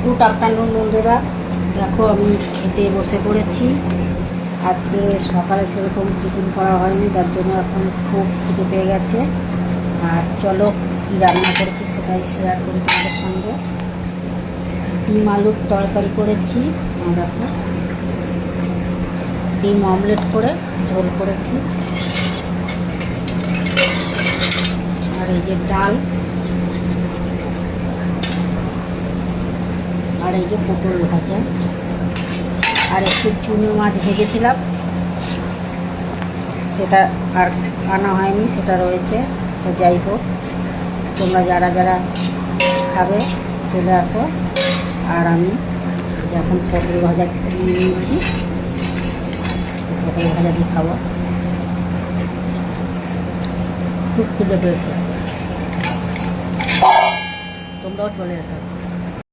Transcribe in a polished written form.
Good afternoon বন্ধুরা, দেখো আমি খেতে বসে পড়েছি। আজকে সকালে সেরকম টিফিন করা হয়নি, যার জন্য এখন খুব খিদে পেয়ে গেছে। আর চলো কী রান্না করেছি সেটাই শেয়ার করি তোমাদের সঙ্গে। ডিম আলুর তরকারি করেছি, দেখো ডিম অমলেট করে ঝোল করেছি। আর এই যে ডাল, আর এই যে পটল ভাজা, আর একটু চুনো মাছ ভেজেছিলাম, সেটা আর আনা হয়নি, সেটা রয়েছে। তো যাই হোক, তোমরা যারা যারা খাবে চলে আসো। আর আমি যখন পটল ভাজা নিয়েছি, পটল ভাজা দিয়ে খাবো। খুব খিদে পেয়েছে, তোমরাও চলে আসো।